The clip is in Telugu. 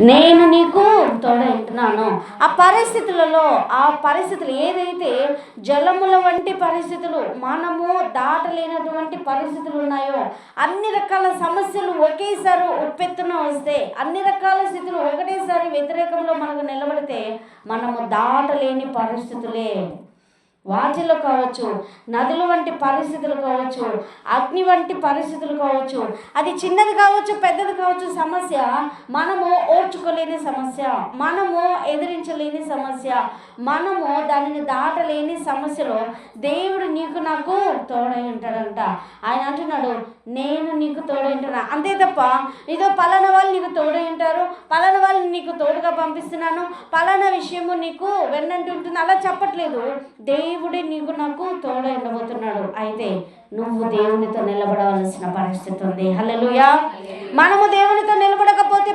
నేను నీకు తోడై ఉంటున్నాను. ఆ పరిస్థితులు ఏదైతే జలముల వంటి పరిస్థితులు, మనము దాటలేనటువంటి పరిస్థితులు ఉన్నాయో, అన్ని రకాల సమస్యలు ఒకేసారి ఉప్పెత్తున వస్తే, అన్ని రకాల స్థితులు ఒకటేసారి వ్యతిరేకంలో మనకు నిలబడితే, మనము దాటలేని పరిస్థితులే. వాటిలో కావచ్చు, నదుల వంటి పరిస్థితులు కావచ్చు, అగ్ని వంటి పరిస్థితులు కావచ్చు, అది చిన్నది కావచ్చు, పెద్దది కావచ్చు, సమస్య మనము ఓర్చుకోలేని సమస్య, మనము ఎదిరించలేని సమస్య, మనము దానిని దాటలేని సమస్యలో దేవుడు నీకు నాకు తోడై ఉంటాడంట. ఆయన అంటున్నాడు, నేను నీకు తోడై ఉంటున్నా. అంతే తప్ప ఇదో పలానా వాళ్ళు నీకు తోడై ఉంటారు, పలానా వాళ్ళని నీకు తోడుగా పంపిస్తున్నాను, పలానా విషయము నీకు వెన్నంటుంటుంది అలా చెప్పట్లేదు. దేవుడే నీకు నాకు తోడై ఉండబోతున్నాడు. అయితే నువ్వు దేవునితో నిలబడవలసిన పరిస్థితి ఉంది. హల్లెలూయా. మనము దేవునితో నిలబడకపోతే